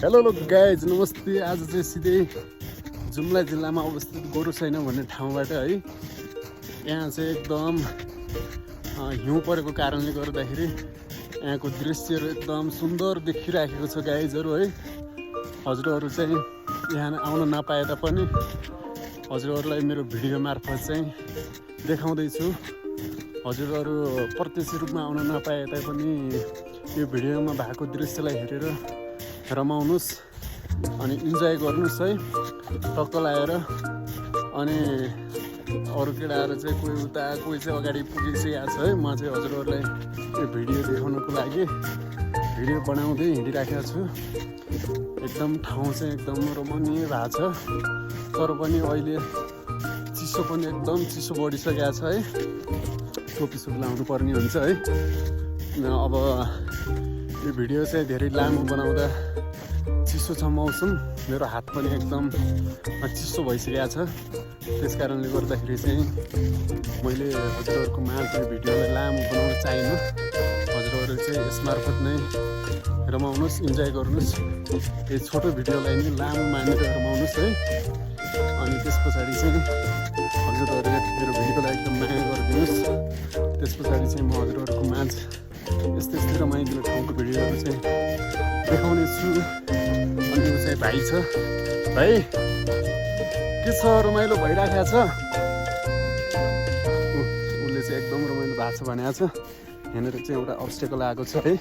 Hello guys नमस्ते। आज चाहिँ सिधै जुम्ला जिल्लामा अवस्थित गोरुसैना भन्ने ठाउँबाट है यहाँ चाहिँ एकदम हिउँ परेको कारणले गर्दाखेरि यहाँको दृश्यहरू एकदम सुन्दर देखिराखेको छ गाइजहरू है। हजुरहरू चाहिँ यहाँ आउन नपाए तापनि हजुरहरूलाई मेरो भिडियो मार्फत चाहिँ देखाउँदैछु। हजुरहरू प्रत्यक्ष रूपमा आउन नपाए तापनि यो भिडियोमा भएको दृश्यलाई हेरेर रमाउनुस् अनि इन्जोय गर्नुस् है। टक्क लाएर अनि अरू केटाहरू चाहिँ कोही उता कोही चाहिँ अगाडि पुगिसकेको छ है। म चाहिँ हजुरहरूलाई यो भिडियो देखाउनको लागि भिडियो बनाउँदै हिँडिराखेको छु। एकदम ठाउँ चाहिँ एकदम रमणीय भएको छ, तर पनि अहिले चिसो पनि एकदम चिसो बढिसकेको छ है। टोपीसोपी लाउनु पर्ने हुन्छ है। अब यो भिडियो चाहिँ धेरै लामो बनाउँदा चिसो छ मौसम, मेरो हात पनि एकदम चिसो भइसकेको छ। त्यस कारणले गर्दाखेरि चाहिँ मैले हजुरहरूको माझ यो भिडियोलाई लामो बनाउन चाहिनँ। हजुरहरू चाहिँ यसमार्फत नै रमाउनुहोस्, इन्जोय गर्नुहोस्। यो छोटो भिडियोलाई नै लामो मानेर रमाउनुहोस् है। अनि त्यस पछाडि चाहिँ हजुरहरूले मेरो भिडियोलाई एकदम माया गरिदिनुहोस्। त्यस पछाडि चाहिँ म हजुरहरूको माझ यस्तै यस्तै रमाइलो ठाउँको भिडियोहरू चाहिँ देखाउने छु। अनि ऊ चाहिँ भाइ छ, भाइ के छ, रमाइलो भइराखेको छ। उसले चाहिँ एकदम रमाइलो भएको छ भनेको छ। यहाँनिर चाहिँ एउटा अब्स्टेकल आएको छ है,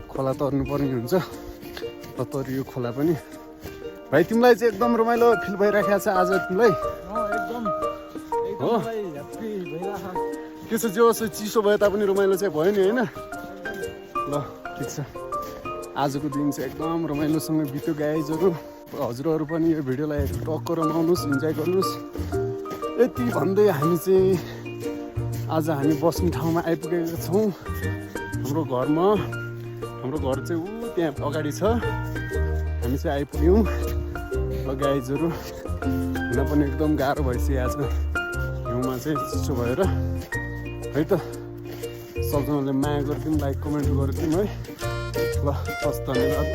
खोला तर्नुपर्ने हुन्छ र तरियो खोला पनि। भाइ तिमीलाई चाहिँ एकदम रमाइलो फिल भइराखेको छ आज तिमीलाई? हो के छ, जे होस् चिसो भए तापनि रमाइलो चाहिँ भयो नि होइन? ल ठिक छ, आजको दिन चाहिँ एकदम रमाइलोसँग बित्यो गाइजहरू। हजुरहरू पनि यो भिडियोलाई टक्क रमाउनुहोस्, इन्जोय गर्नुहोस्। यति भन्दै हामी चाहिँ आज हामी बस्ने ठाउँमा आइपुगेका छौँ। हाम्रो घरमा, हाम्रो घर चाहिँ ऊ त्यहाँ अगाडि छ। हामी चाहिँ आइपुग्यौँ। र गाइजहरू हुन पनि एकदम गाह्रो भइसकेको छ हिउँमा चाहिँ चिसो भएर है त। सबजनाले माया गरिदिउँ, लाइक कमेन्ट गरिदिउँ है। ल हस्, धन्यवाद।